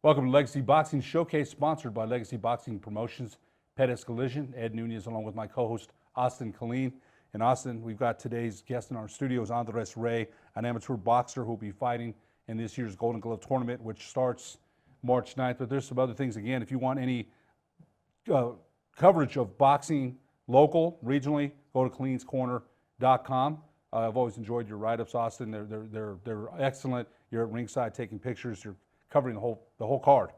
Welcome to Legacy Boxing Showcase, sponsored by Legacy Boxing Promotions, Pettis Collision, Ed Nunez, along with my co-host, Austin Killeen. And Austin, we've got today's guest in our studios, Andres Ray, an amateur boxer who will be fighting in this year's Golden Glove Tournament, which starts March 9th. But there's some other things. Again, if you want any coverage of boxing, local, regionally, go to cleanscorner.com. I've always enjoyed your write-ups, Austin. They're excellent. You're at ringside taking pictures. You're covering the whole card.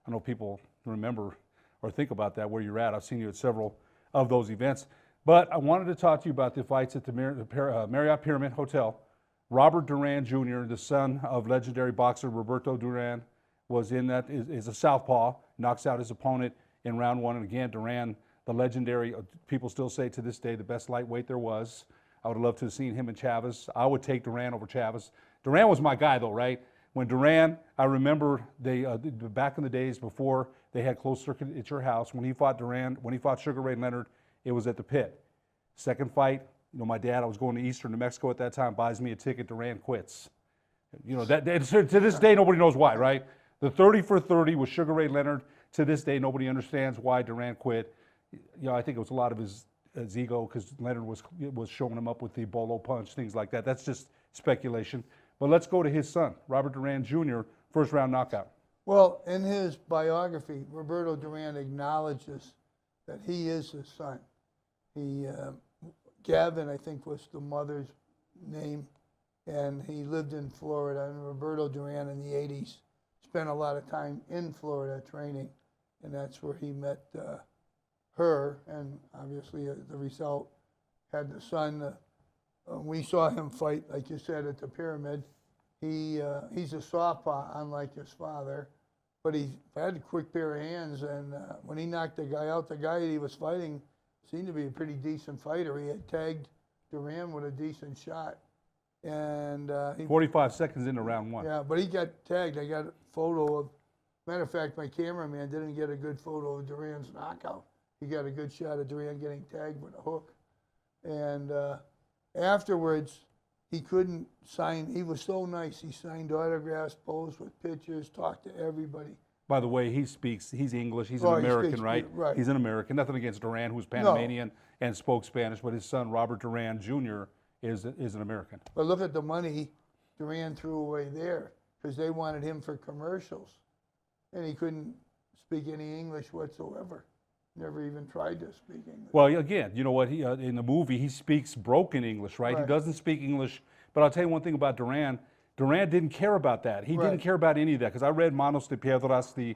I know people remember or think about that, where you're at. I've seen you at several of those events. But I wanted to talk to you about the fights at the Marriott Pyramid Hotel. Robert Duran Jr., the son of legendary boxer Roberto Duran, was in that, is a southpaw, knocks out his opponent in round one. And again, Duran, the legendary, people still say to this day, the best lightweight there was. I would love to have seen him and Chavez. I would take Duran over Chavez. Duran was my guy though, right? When Duran, I remember they back in the days before they had closed circuit at your house, when he fought Sugar Ray Leonard, it was at the Pit. Second fight, you know, my dad, I was going to Eastern New Mexico at that time, buys me a ticket, Duran quits. You know, that to this day, nobody knows why, right? The 30 for 30 with Sugar Ray Leonard. To this day, nobody understands why Duran quit. You know, I think it was a lot of his ego, because Leonard was showing him up with the bolo punch, things like that. That's just speculation. But let's go to his son, Robert Duran Jr., first round knockout. Well, in his biography, Roberto Duran acknowledges that he is his son. Gavin, I think, was the mother's name, and he lived in Florida. And Roberto Duran in the 80s spent a lot of time in Florida training, and that's where he met her, and obviously the result had the son. We saw him fight, like you said, at the Pyramid. He's a southpaw, unlike his father, but he had a quick pair of hands, and when he knocked the guy out, the guy he was fighting seemed to be a pretty decent fighter. He had tagged Duran with a decent shot. And 45 seconds into round one. Yeah, but he got tagged. I got a photo of, matter of fact, my cameraman didn't get a good photo of Duran's knockout. He got a good shot of Duran getting tagged with a hook. And afterwards, he couldn't sign. He was so nice. He signed autographs, posed with pictures, talked to everybody. By the way, he's English. He's an American, right? Right. He's an American. Nothing against Duran, who's Panamanian and spoke Spanish, but his son, Robert Duran Jr., is an American. But look at the money Duran threw away there, because they wanted him for commercials. And he couldn't speak any English whatsoever. Never even tried to speak English. Well, again, you know what? He in the movie, he speaks broken English, right? He doesn't speak English. But I'll tell you one thing about Duran. Duran didn't care about that. He didn't care about any of that, because I read Manos de Piedras, the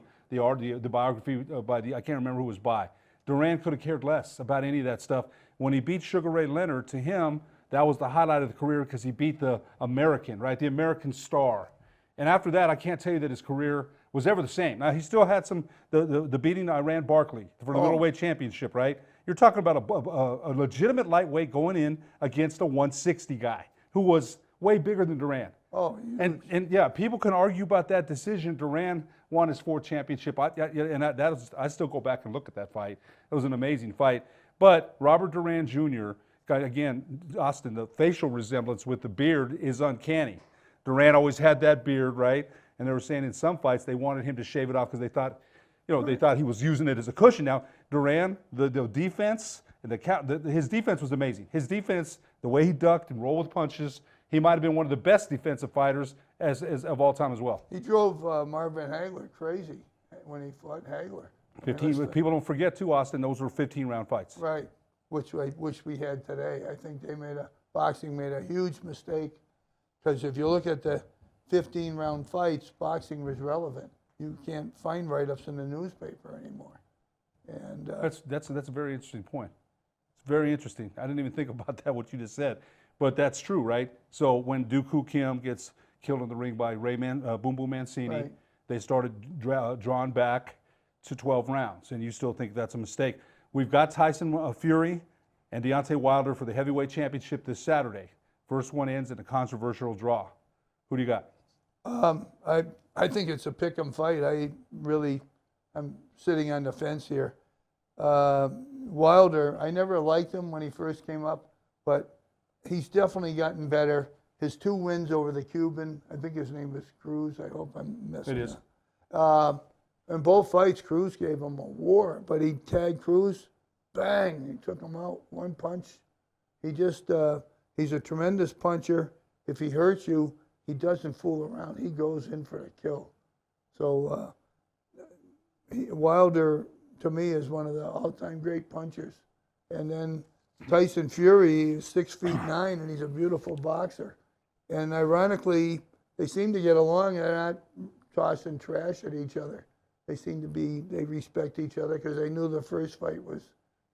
biography by I can't remember who it was by. Duran could have cared less about any of that stuff. When he beat Sugar Ray Leonard, to him, that was the highlight of the career, because he beat the American, right? The American star. And after that, I can't tell you that his career was ever the same. Now, he still had the beating Iran Barkley for the middleweight championship, right? You're talking about a legitimate lightweight going in against a 160 guy who was way bigger than Duran. Oh, and yeah, people can argue about that decision. Duran won his fourth championship, I still go back and look at that fight. It was an amazing fight. But Robert Duran Jr., again, Austin, the facial resemblance with the beard is uncanny. Duran always had that beard, right? And they were saying in some fights they wanted him to shave it off because they thought, they thought he was using it as a cushion. Now, Duran, the defense, his defense was amazing. His defense, the way he ducked and rolled with punches, he might have been one of the best defensive fighters as of all time as well. He drove Marvin Hagler crazy when he fought Hagler. 15. People don't forget too, Austin. Those were 15-round fights. Right, which we had today. I think boxing made a huge mistake, because if you look at the 15-round fights, boxing was relevant. You can't find write-ups in the newspaper anymore. And that's a very interesting point. It's very interesting. I didn't even think about that, what you just said. But that's true, right? So when Dooku Kim gets killed in the ring by Boom Boom Mancini, they started drawn back to 12 rounds, and you still think that's a mistake. We've got Tyson Fury and Deontay Wilder for the heavyweight championship this Saturday. First one ends in a controversial draw. Who do you got? I think it's a pick'em fight. I'm sitting on the fence here. Wilder, I never liked him when he first came up, but he's definitely gotten better. His 2 wins over the Cuban, I think his name is Cruz. I hope I'm messing up. It is. In both fights, Cruz gave him a war, but he tagged Cruz, bang, he took him out, one punch. He just, he's a tremendous puncher. If he hurts you, he doesn't fool around. He goes in for the kill. So Wilder, to me, is one of the all-time great punchers. And then Tyson Fury is 6'9", and he's a beautiful boxer. And ironically, they seem to get along. They're not tossing trash at each other. They seem to be, they respect each other because they knew the first fight was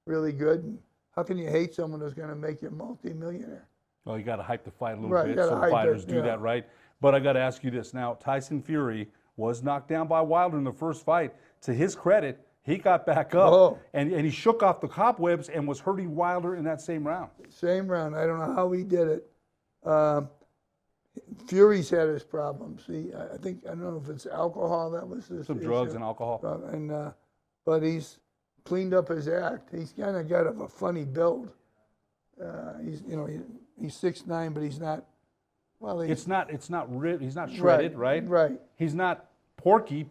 really good. And how can you hate someone who's going to make you a multi-millionaire? Well, you got to hype the fight a little Right, bit, gotta so hype fighters it, do yeah. that, right? But I got to ask you this now. Tyson Fury was knocked down by Wilder in the first fight. To his credit, he got back up, and he shook off the cobwebs and was hurting Wilder in that same round. Same round. I don't know how he did it. Fury's had his problems. I think, I don't know if it's alcohol that was his Some issue. drugs and alcohol. But he's cleaned up his act. He's kind of got a funny build. He's 6'9", but he's not. Well, he's not shredded, right? Right. He's not porky,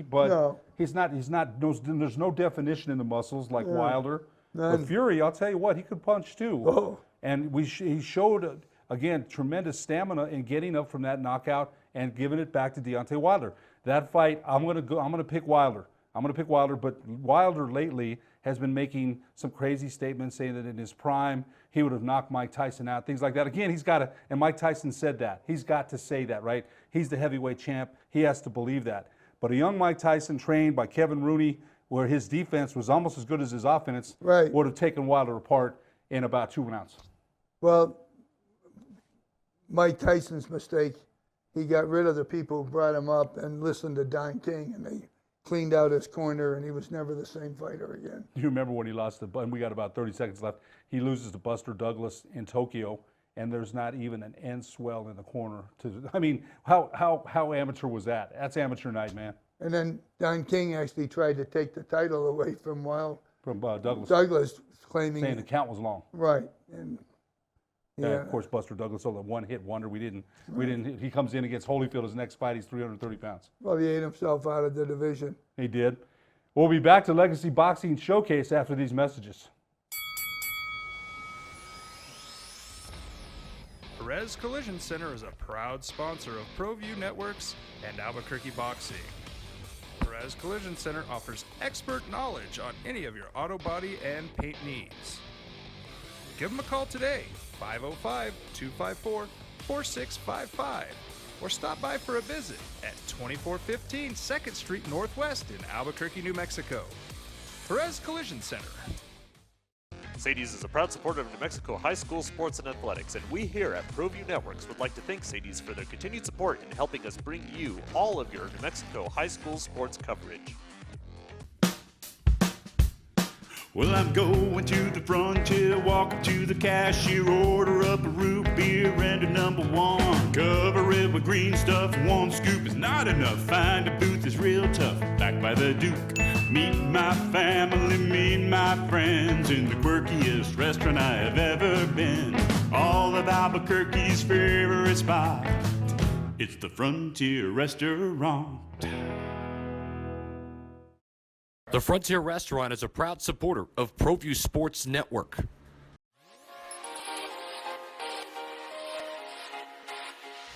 but No. he's not. There's no definition in the muscles like Wilder. None. But Fury, I'll tell you what, he could punch too. Oh. And he showed again tremendous stamina in getting up from that knockout and giving it back to Deontay Wilder. That fight, I'm gonna pick Wilder. But Wilder lately has been making some crazy statements saying that in his prime he would have knocked Mike Tyson out, things like that. Again, he's got to, and Mike Tyson said that. He's got to say that, right? He's the heavyweight champ. He has to believe that. But a young Mike Tyson trained by Kevin Rooney, where his defense was almost as good as his offense, Right. would have taken Wilder apart in about 2 rounds. Well, Mike Tyson's mistake, he got rid of the people who brought him up and listened to Don King, and they cleaned out his corner, and he was never the same fighter again. You remember when he lost and we got about 30 seconds left, he loses to Buster Douglas in Tokyo, and there's not even an end swell in the corner. I mean, how amateur was that? That's amateur night, man. And then Don King actually tried to take the title away from Douglas. Douglas claiming Saying the count was long. right. And yeah, Of course, Buster Douglas sold a one-hit wonder. We didn't. He comes in against Holyfield. His next fight, he's 330 pounds. well, he ate himself out of the division. He did. We'll be back to Legacy Boxing Showcase after these messages. Perez Collision Center is a proud sponsor of Proview Networks and Albuquerque Boxing. Perez Collision Center offers expert knowledge on any of your auto body and paint needs. Give them a call today, 505-254-4655, or stop by for a visit at 2415 2nd Street Northwest in Albuquerque, New Mexico. Perez Collision Center. Sadie's is a proud supporter of New Mexico high school sports and athletics, and we here at Proview Networks would like to thank Sadie's for their continued support in helping us bring you all of your New Mexico high school sports coverage. Well, I'm going to the frontier, walk up to the cashier, order up a root beer and a number one. Cover it with green stuff, one scoop is not enough. Find a booth is real tough, back by the Duke. Meet my family, meet my friends in the quirkiest restaurant I have ever been. All of Albuquerque's favorite spot, it's the Frontier Restaurant. The Frontier Restaurant is a proud supporter of Proview Sports Network.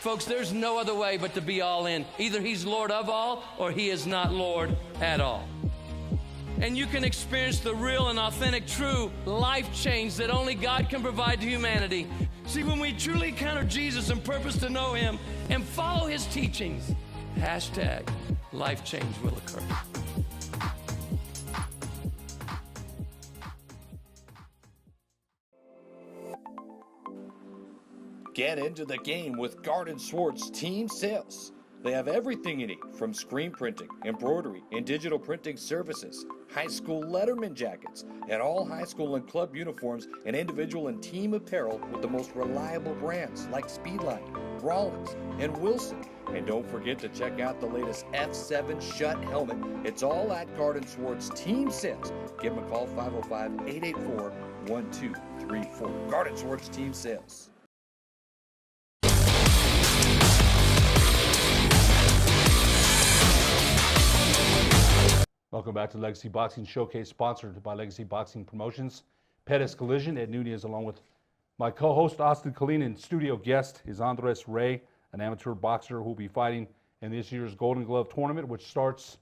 Folks, there's no other way but to be all in. Either he's Lord of all or he is not Lord at all. And you can experience the real and authentic, true life change that only God can provide to humanity. See, when we truly encounter Jesus and purpose to know him and follow his teachings, hashtag life change will occur. Get into the game with Garden Swartz Team Sales. They have everything you need, from screen printing, embroidery, and digital printing services, high school letterman jackets, and all high school and club uniforms and individual and team apparel with the most reliable brands like Speedline, Rawlins, and Wilson. And don't forget to check out the latest F7 Shut helmet. It's all at Garden Swartz Team Sales. Give them a call, 505-884-1234. Garden Swartz Team Sales. Welcome back to Legacy Boxing Showcase, sponsored by Legacy Boxing Promotions. Pettis Collision, Ed Nunez, along with my co-host Austin Colleen, and studio guest is Andres Ray, an amateur boxer who will be fighting in this year's Golden Glove tournament, which starts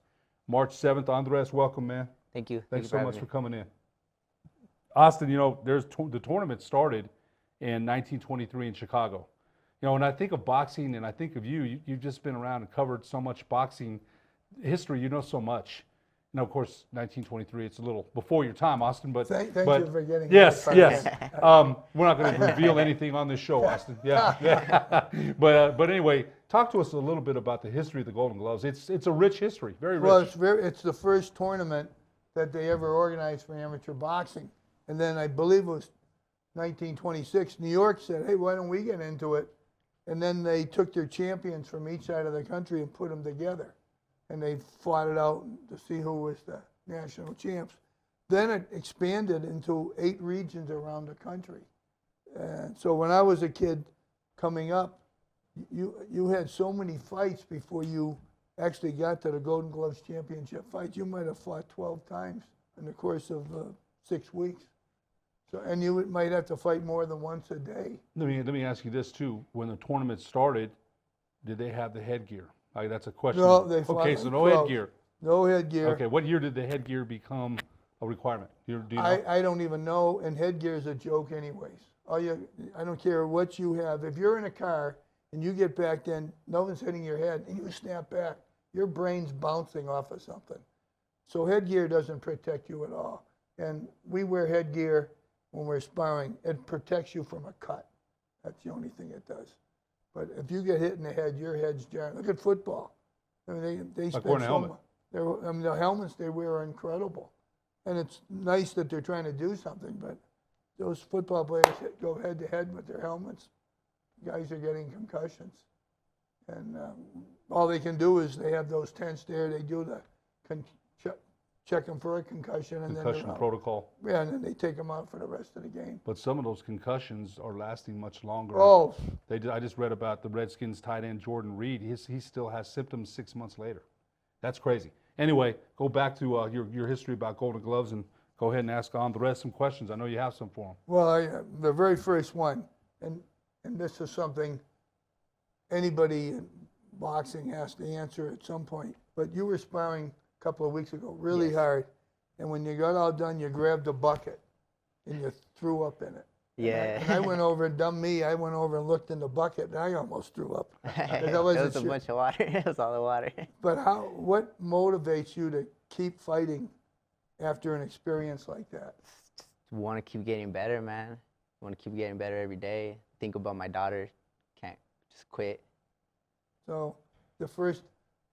March 7th. Andres, welcome, man. Thank you. Thanks you so for much having for coming in. Austin, you know, the tournament started in 1923 in Chicago. You know, when I think of boxing and I think of you've just been around and covered so much boxing history. You know so much. You know, of course, 1923, it's a little before your time, Austin, but... Thank but, you for getting Yes, that yes. part We're not going to reveal anything on this show, Austin. Yeah. But anyway, talk to us a little bit about the history of the Golden Gloves. It's a rich history, very rich. Well, it's the first tournament that they ever organized for amateur boxing. And then I believe it was 1926, New York said, hey, why don't we get into it? And then they took their champions from each side of the country and put them together. And they fought it out to see who was the national champs. Then it expanded into 8 regions around the country. And so when I was a kid coming up, you had so many fights before you actually got to the Golden Gloves championship fights. You might have fought 12 times in the course of 6 weeks. So, and you might have to fight more than once a day. Let me ask you this too. When the tournament started, did they have the headgear? That's a question. No, they fought Okay, so like no 12. headgear. No headgear. Okay, what year did the headgear become a requirement? Do you know? I don't even know, and headgear is a joke anyways. I don't care what you have. If you're in a car and you get back in, nothing's hitting your head, and you snap back, your brain's bouncing off of something. So headgear doesn't protect you at all. And we wear headgear when we're sparring. It protects you from a cut. That's the only thing it does. But if you get hit in the head, your head's jarring. Look at football. I mean, they spend wearing a so helmet. much. I mean, the helmets they wear are incredible. And it's nice that they're trying to do something, but those football players go head to head with their helmets. Guys are getting concussions. And all they can do is they have those tents there. They do the check them for a concussion. And Concussion then protocol. Yeah, and then they take them out for the rest of the game. But some of those concussions are lasting much longer. Oh. I just read about the Redskins tight end Jordan Reed. He still has symptoms 6 months later. That's crazy. Anyway, go back to your history about Golden Gloves and go ahead and ask Andres some questions. I know you have some for him. Well, the very first one, and this is something anybody in boxing has to answer at some point, but you were sparring a couple of weeks ago really hard, and when you got all done, you grabbed a bucket and you threw up in it. Yeah. And I went over, dumb me, I went over and looked in the bucket, and I almost threw up. It was a bunch of water. It was all the water. But what motivates you to keep fighting after an experience like that? Just want to keep getting better, man. Want to keep getting better every day. Think about my daughter. Can't just quit. So the first,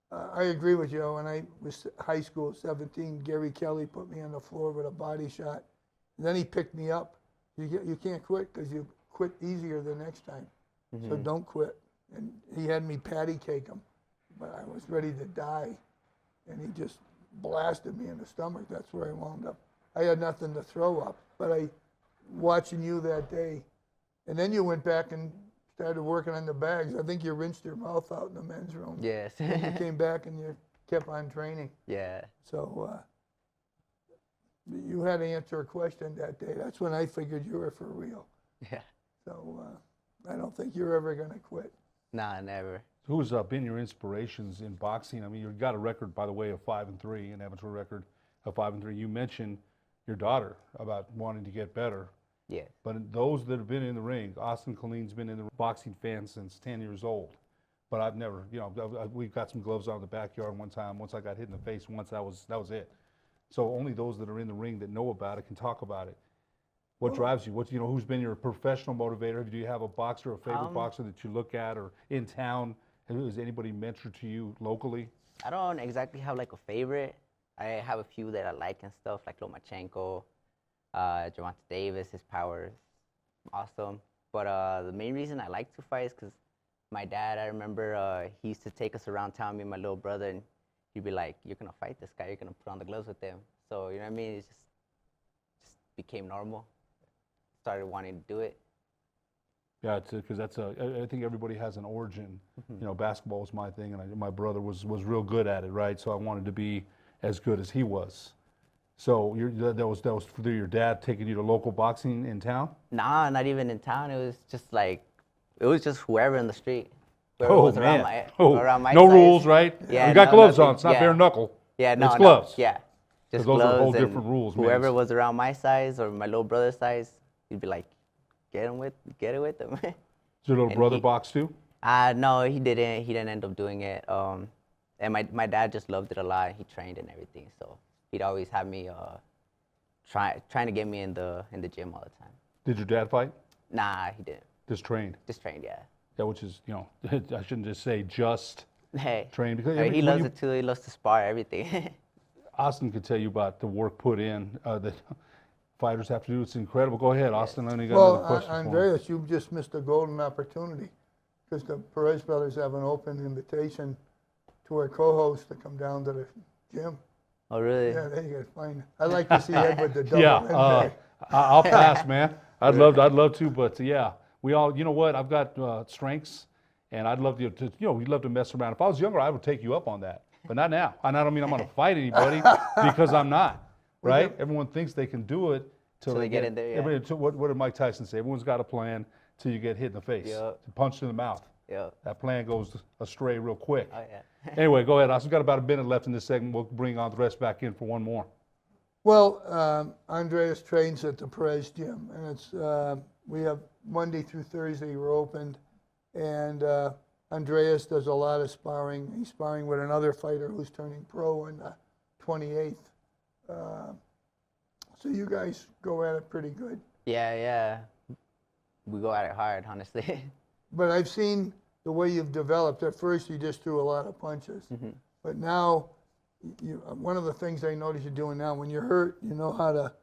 I agree with you. When I was high school, 17, Gary Kelly put me on the floor with a body shot. And then he picked me up. You can't quit because you quit easier the next time. So don't quit. And he had me patty cake him, but I was ready to die. And he just blasted me in the stomach. That's where I wound up. I had nothing to throw up, but watching you that day, and then you went back and started working on the bags. I think you rinsed your mouth out in the men's room. Yes. And you came back and you kept on training. Yeah. So you had to answer a question that day. That's when I figured you were for real. Yeah. So I don't think you're ever going to quit. Nah, never. Who's been your inspirations in boxing? I mean, you've got a record, by the way, of 5-3, an amateur record of 5-3. You mentioned your daughter about wanting to get better. Yeah. But those that have been in the ring, Austin Colleen's been in the boxing fan since 10 years old. But I've never, we've got some gloves out in the backyard one time. Once I got hit in the face once, that was it. So only those that are in the ring that know about it can talk about it. What drives you? Who's been your professional motivator? Do you have a boxer, a favorite boxer that you look at, or in town? Has anybody mentored to you locally? I don't exactly have like a favorite. I have a few that I like and stuff, like Lomachenko, Gervonta Davis. His power is awesome. But the main reason I like to fight is because my dad, I remember he used to take us around town, me and my little brother, and he'd be like, "You're gonna fight this guy. You're gonna put on the gloves with him." So you know what I mean? It just became normal. Started wanting to do it. Yeah, because I think everybody has an origin. Basketball was my thing, and my brother was real good at it, right? So I wanted to be as good as he was. So that was through your dad taking you to local boxing in town? Nah, not even in town. It was just whoever in the street. Whoever Oh, was man. around my No size. rules, right? Yeah, You got no, gloves nothing. on. It's not Yeah. bare knuckle. Yeah, no, It's no. gloves. Yeah, just those are gloves. whole and different rules, man. Whoever was around my size or my little brother's size, he'd be like, get it with them. Does your little And brother he- box too? No, he didn't. He didn't end up doing it. And my dad just loved it a lot. He trained and everything, so he'd always have me trying to get me in the gym all the time. Did your dad fight? Nah, he didn't. Just trained. Just trained, yeah. Yeah, which is, I shouldn't just say just Hey, trained. Because he when loves you- it too. He loves to spar everything. Austin could tell you about the work put in that fighters have to do. It's incredible. Go ahead, Austin. I know you got another question for him. Andreas, you just missed a golden opportunity because the Perez brothers have an open invitation to our co-hosts to come down to the gym. Oh, really? Yeah, there you go. Fine. I'd like to see Ed with the double. Yeah, I'll pass, man. I'd love to, but yeah, we all. You know what? I've got strengths, and I'd love to. We'd love to mess around. If I was younger, I would take you up on that, but not now. And I don't mean I'm going to fight anybody because I'm not. Right? Everyone thinks they can do it till Till they get in there, yeah. What did Mike Tyson say? Everyone's got a plan till you get hit in the face, Yep. punched in the mouth. Yeah. That plan goes astray real quick. Oh, yeah. Anyway, go ahead, Austin. We've got about a minute left in this segment. We'll bring on the rest back in for one more. Well, Andreas trains at the Perez gym, and it's we have Monday through Thursday we're opened, and Andreas does a lot of sparring. He's sparring with another fighter who's turning pro on the 28th. So you guys go at it pretty good. Yeah. We go at it hard, honestly. But I've seen the way you've developed. At first, you just threw a lot of punches. Mm-hmm. But now, one of the things I notice you're doing now, when you're hurt, you know how to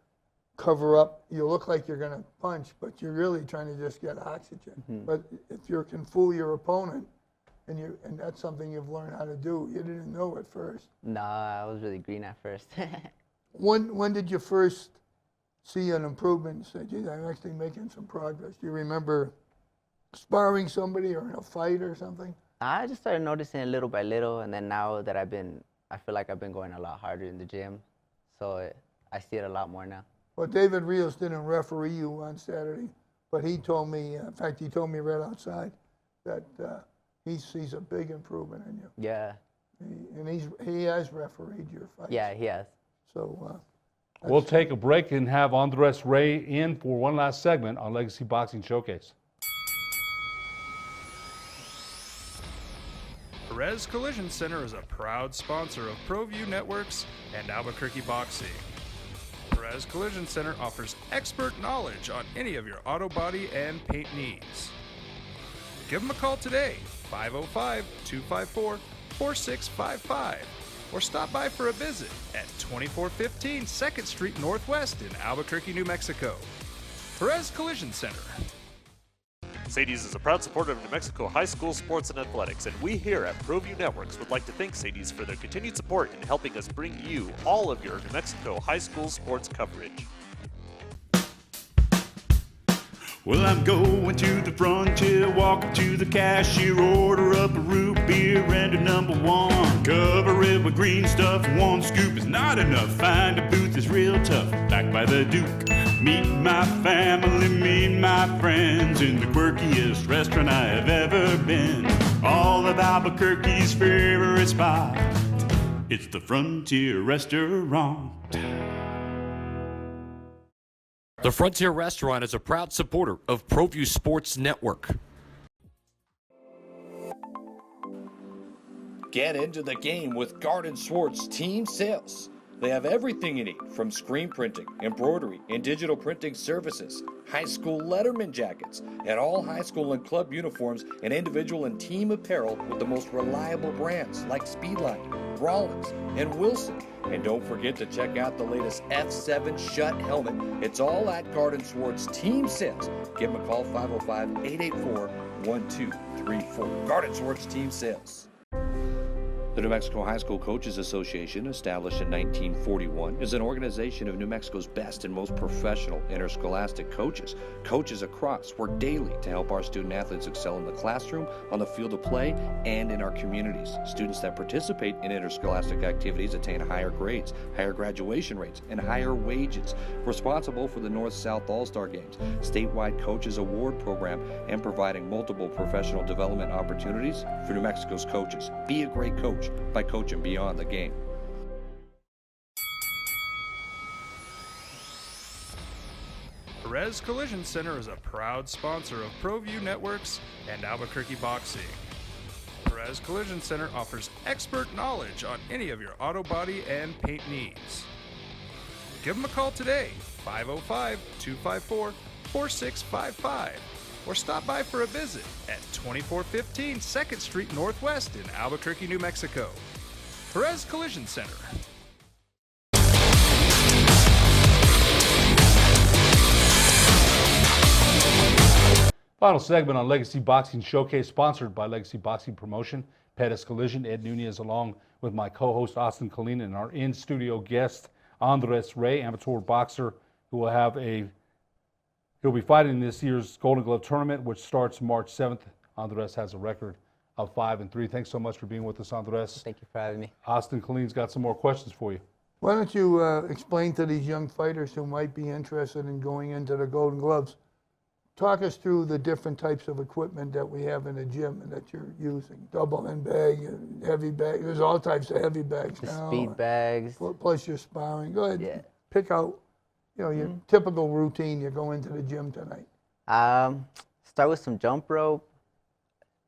cover up. You look like you're going to punch, but you're really trying to just get oxygen. Mm-hmm. But if you can fool your opponent, and that's something you've learned how to do. You didn't know at first. Nah, I was really green at first. When did you first see an improvement and say, geez, I'm actually making some progress? Do you remember sparring somebody or in a fight or something? I just started noticing it little by little, and then now that I feel like I've been going a lot harder in the gym, so I see it a lot more now. Well, David Rios didn't referee you on Saturday, but he told me, in fact, he told me right outside that he sees a big improvement in you. Yeah. He has refereed your fights. Yeah, he has. So We'll take a break and have Andres Ray in for one last segment on Legacy Boxing Showcase. Perez Collision Center is a proud sponsor of Proview Networks and Albuquerque Boxing. Perez Collision Center offers expert knowledge on any of your auto body and paint needs. Give them a call today, 505-254-4655, or stop by for a visit at 2415 2nd Street Northwest in Albuquerque, New Mexico. Perez Collision Center. Sadie's is a proud supporter of New Mexico high school sports and athletics, and we here at Proview Networks would like to thank Sadie's for their continued support in helping us bring you all of your New Mexico high school sports coverage. Well, I'm going to the frontier, walking to the cashier, order up a root beer and a number one. Cover it with green stuff, one scoop is not enough. Find a booth is real tough, backed by the Duke. Meet my family, meet my friends in the quirkiest restaurant I have ever been. All of Albuquerque's favorite spot, it's the Frontier Restaurant. The Frontier Restaurant is a proud supporter of Proview Sports Network. Get into the game with Garden Swartz Team Sales. They have everything you need from screen printing, embroidery, and digital printing services, high school letterman jackets, and all high school and club uniforms and individual and team apparel with the most reliable brands like Speedline, Rollins, and Wilson. And don't forget to check out the latest F7 Shut helmet. It's all at Garden Swartz Team Sales. Give them a call, 505-884-1234. Garden Swartz Team Sales. The New Mexico High School Coaches Association, established in 1941, is an organization of New Mexico's best and most professional interscholastic coaches. Coaches across work daily to help our student athletes excel in the classroom, on the field of play, and in our communities. Students that participate in interscholastic activities attain higher grades, higher graduation rates, and higher wages. Responsible for the North-South All-Star Games, statewide Coaches Award Program, and providing multiple professional development opportunities for New Mexico's coaches. Be a great coach by coaching beyond the game. Perez Collision Center is a proud sponsor of Proview Networks and Albuquerque Boxing. Perez Collision Center offers expert knowledge on any of your auto body and paint needs. Give them a call today, 505-254-4655, or stop by for a visit at 2415 2nd Street Northwest in Albuquerque, New Mexico. Perez Collision Center. Final segment on Legacy Boxing Showcase, sponsored by Legacy Boxing Promotion, Pettis Collision, Ed Nunez, along with my co-host Austin Colleen and our in-studio guest Andres Ray, amateur boxer, who will have he'll be fighting in this year's Golden Glove tournament, which starts March 7th. Andres has a record of 5-3. Thanks so much for being with us, Andres. Thank you for having me. Austin Colleen's got some more questions for you. Why don't you explain to these young fighters who might be interested in going into the Golden Gloves, talk us through the different types of equipment that we have in the gym and that you're using. Double end bag, heavy bag. There's all types of heavy bags The now. speed bags. Plus your sparring. Go ahead. Yeah. Pick out, your typical routine. You go into the gym tonight. Start with some jump rope,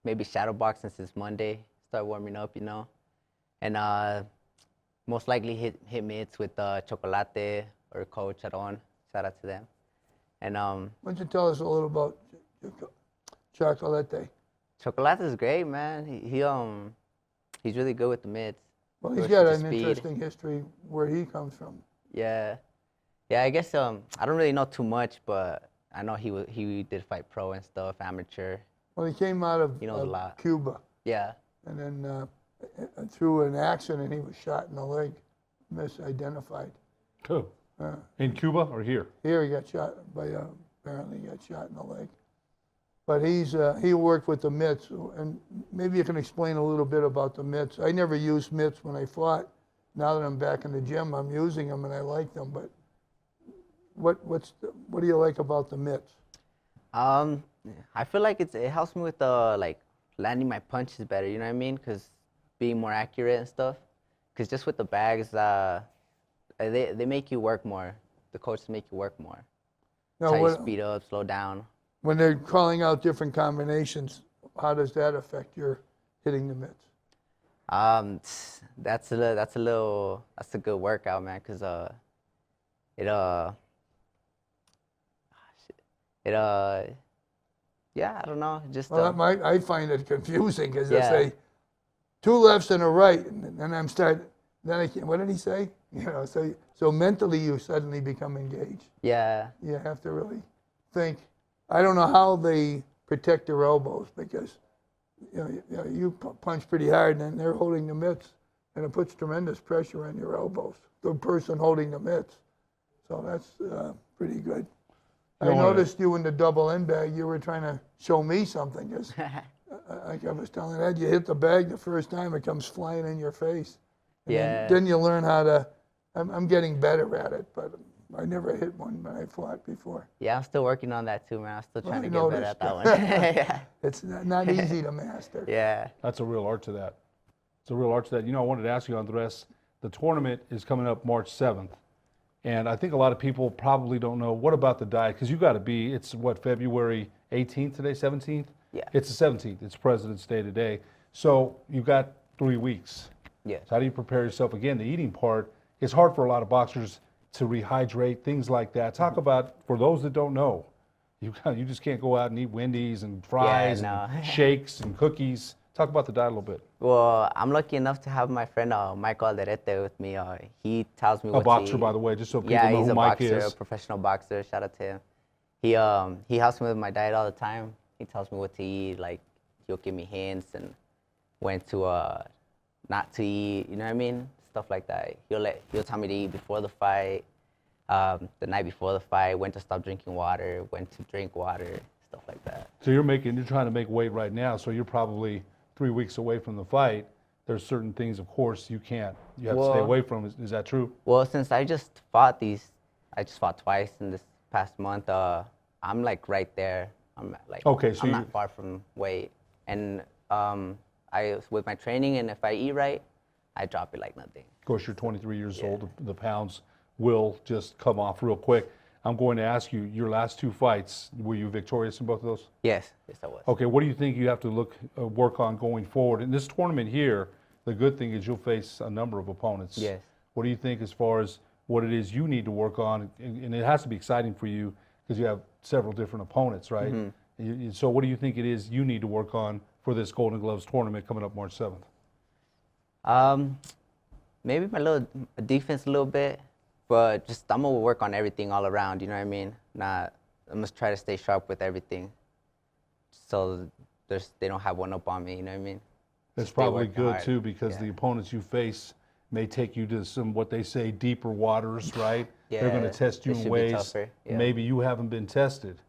maybe shadow boxing since Monday. Start warming up, and most likely hit mitts with Chocolate or Coach Aron. Shout out to them. And Why don't you tell us a little about Chocolate? Chocolate is great, man. He's really good with the mitts. Well, he's Push got to an speed. interesting history where he comes from. Yeah, I guess I don't really know too much, but I know he did fight pro and stuff, amateur. Well, he came out of He knows a lot. Cuba, Yeah, and then through an accident, he was shot in the leg, misidentified. Cool. In Cuba or here? Here he got shot by, apparently he got shot in the leg. But he worked with the mitts, and maybe you can explain a little bit about the mitts. I never used mitts when I fought. Now that I'm back in the gym, I'm using them and I like them. But what do you like about the mitts? I feel like it helps me with like landing my punches better. You know what I mean? Because being more accurate and stuff. Because just with the bags, they make you work more. The coaches make you work more. Now, Tell you speed up, slow down. when they're calling out different combinations, how does that affect your hitting the mitts? That's a good workout, man. Cause yeah, I don't know, just. Well, I find it confusing because they Yeah. say 2 lefts and a right, and then I'm starting. Then I can't. What did he say? So mentally you suddenly become engaged. Yeah. You have to really think. I don't know how they protect their elbows because you punch pretty hard and then they're holding the mitts, and it puts tremendous pressure on your elbows. The person holding the mitts. So that's pretty good. I noticed you in the double end bag. You were trying to show me something. Cause like I was telling Ed, you hit the bag the first time, it comes flying in your face. And Yeah. Then you learn how to. I'm getting better at it, but I never hit one when I fought before. Yeah, I'm still working on that too, man. I'm still trying I to get better at that one. Yeah. It's not easy to master. Yeah. That's a real art to that. It's a real art to that. I wanted to ask you, Andres, the tournament is coming up March 7th. And I think a lot of people probably don't know, what about the diet? Because you got to be, it's what, February 18th today, 17th? Yeah. It's the 17th. It's President's Day today. So you've got 3 weeks. Yeah. So how do you prepare yourself? Again, the eating part is hard for a lot of boxers to rehydrate, things like that. Talk about, for those that don't know, you just can't go out and eat Wendy's and fries no. and shakes and cookies. Talk about the diet a little bit. Well, I'm lucky enough to have my friend Michael Alderete with me. He tells me A what boxer, to eat. by the way, just so people Yeah, know he's who a Mike boxer, a is. professional boxer. Shout out to him. He helps me with my diet all the time. He tells me what to eat. Like, he'll give me hints and when to not to eat, you know what I mean? Stuff like that. He'll tell me to eat before the fight, the night before the fight, when to stop drinking water, when to drink water, stuff like that. So you're trying to make weight right now, so you're probably 3 weeks away from the fight. There's certain things, of course, you have to stay away from. Is that true? Well, since I just fought twice in this past month, I'm like right there. I'm like, okay, so I'm not far from weight. And with my training, and if I eat right, I drop it like nothing. Of course, you're 23 years old. The pounds will just come off real quick. I'm going to ask you, your last 2 fights, were you victorious in both of those? Yes, I was. Okay, what do you think you have to work on going forward? In this tournament here, the good thing is you'll face a number of opponents. Yes. What do you think as far as what it is you need to work on? And it has to be exciting for you because you have several different opponents, right? Mm-hmm. So what do you think it is you need to work on for this Golden Gloves tournament coming up March 7th? Maybe my defense a little bit, but just I'm gonna work on everything all around. You know what I mean? I'm gonna try to stay sharp with everything, so they don't have one up on me. You know what I mean? That's probably good too, because the opponents you face may take you to some, what they say, deeper waters, right? Yeah, they're going to test you in ways maybe you haven't been tested.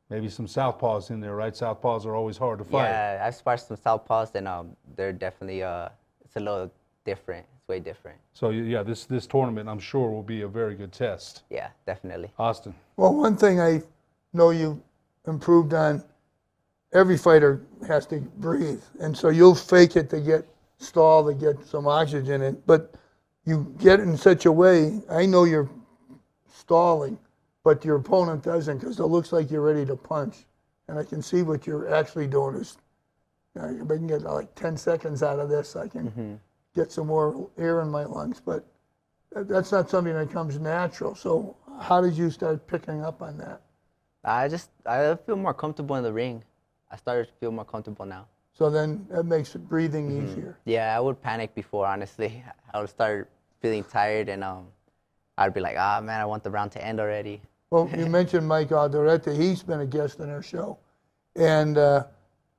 Maybe some southpaws in there, right? Southpaws are always hard to fight. Yeah, I've sparred some southpaws, and they're definitely it's a little different. It's way different. So yeah, this tournament, I'm sure, will be a very good test. Yeah, definitely. Austin. Well, one thing I know you improved on, every fighter has to breathe. And so you'll fake it to get stall, to get some oxygen in. But you get it in such a way, I know you're stalling, but your opponent doesn't, because it looks like you're ready to punch. And I can see what you're actually doing is, if I can get like 10 seconds out of this, I can get some more air in my lungs. But that's not something that comes natural. So how did you start picking up on that? I feel more comfortable in the ring. I started to feel more comfortable now. So then that makes breathing easier. Yeah, I would panic before, honestly. I would start feeling tired, and I'd be like, man, I want the round to end already. Well, you mentioned Mike Alderete. He's been a guest on our show. And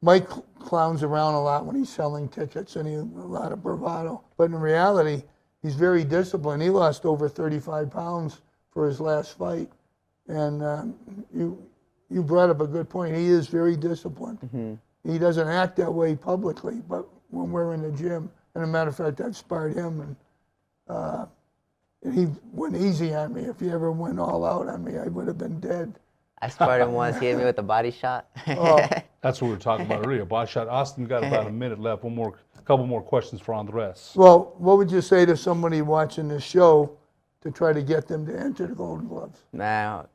Mike clowns around a lot when he's selling tickets, and a lot of bravado. But in reality, he's very disciplined. He lost over 35 pounds for his last fight. And you brought up a good point. He is very disciplined. He doesn't act that way publicly, but when we're in the gym, and as a matter of fact, I've sparred him, and he went easy on me. If he ever went all out on me, I would have been dead. I sparred him once. He hit me with a body shot. That's what we were talking about earlier. Body shot. Austin got about a minute left. A couple more questions for Andres. Well, what would you say to somebody watching this show to try to get them to enter the Golden Gloves? Now,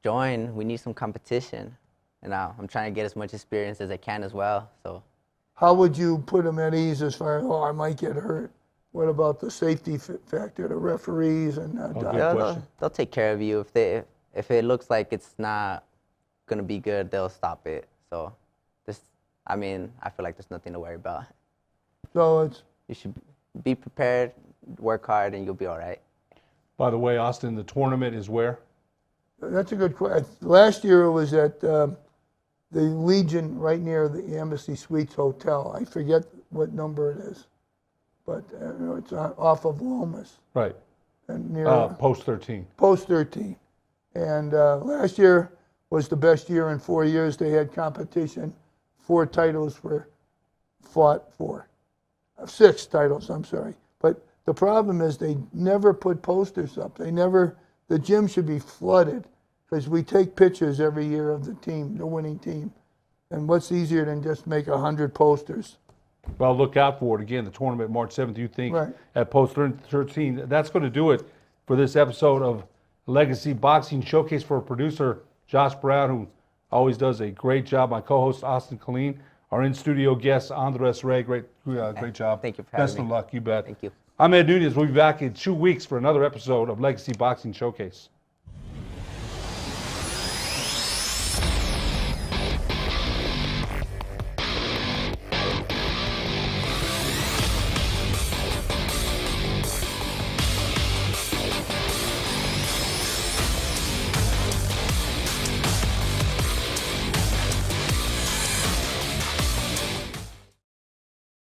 join. We need some competition. And I'm trying to get as much experience as I can as well. So, how would you put them at ease as far as, I might get hurt? What about the safety factor, the referees and they'll take care of you. If it looks like it's not gonna be good, they'll stop it. So, I feel like there's nothing to worry about. So you should be prepared, work hard, and you'll be all right. By the way, Austin, the tournament is where? That's a good question. Last year it was at the Legion right near the Embassy Suites Hotel. I forget what number it is, but it's off of Lomas. Right. And near Post 13. Post 13. And last year was the best year in 4 years. They had competition. 4 titles were fought for. 6 titles, I'm sorry. But the problem is they never put posters up. The gym should be flooded, because we take pictures every year of the team, the winning team. And what's easier than just make 100 posters? Well, look out for it. Again, the tournament, March 7th, you think, right, at Post 13. That's going to do it for this episode of Legacy Boxing Showcase. For producer Josh Brown, who always does a great job. My co-host, Austin Colleen. Our in-studio guest, Andres Ray. Great job. Thank you for having me. Best of luck. You bet. Thank you. I'm Ed Nunez. We'll be back in 2 weeks for another episode of Legacy Boxing Showcase.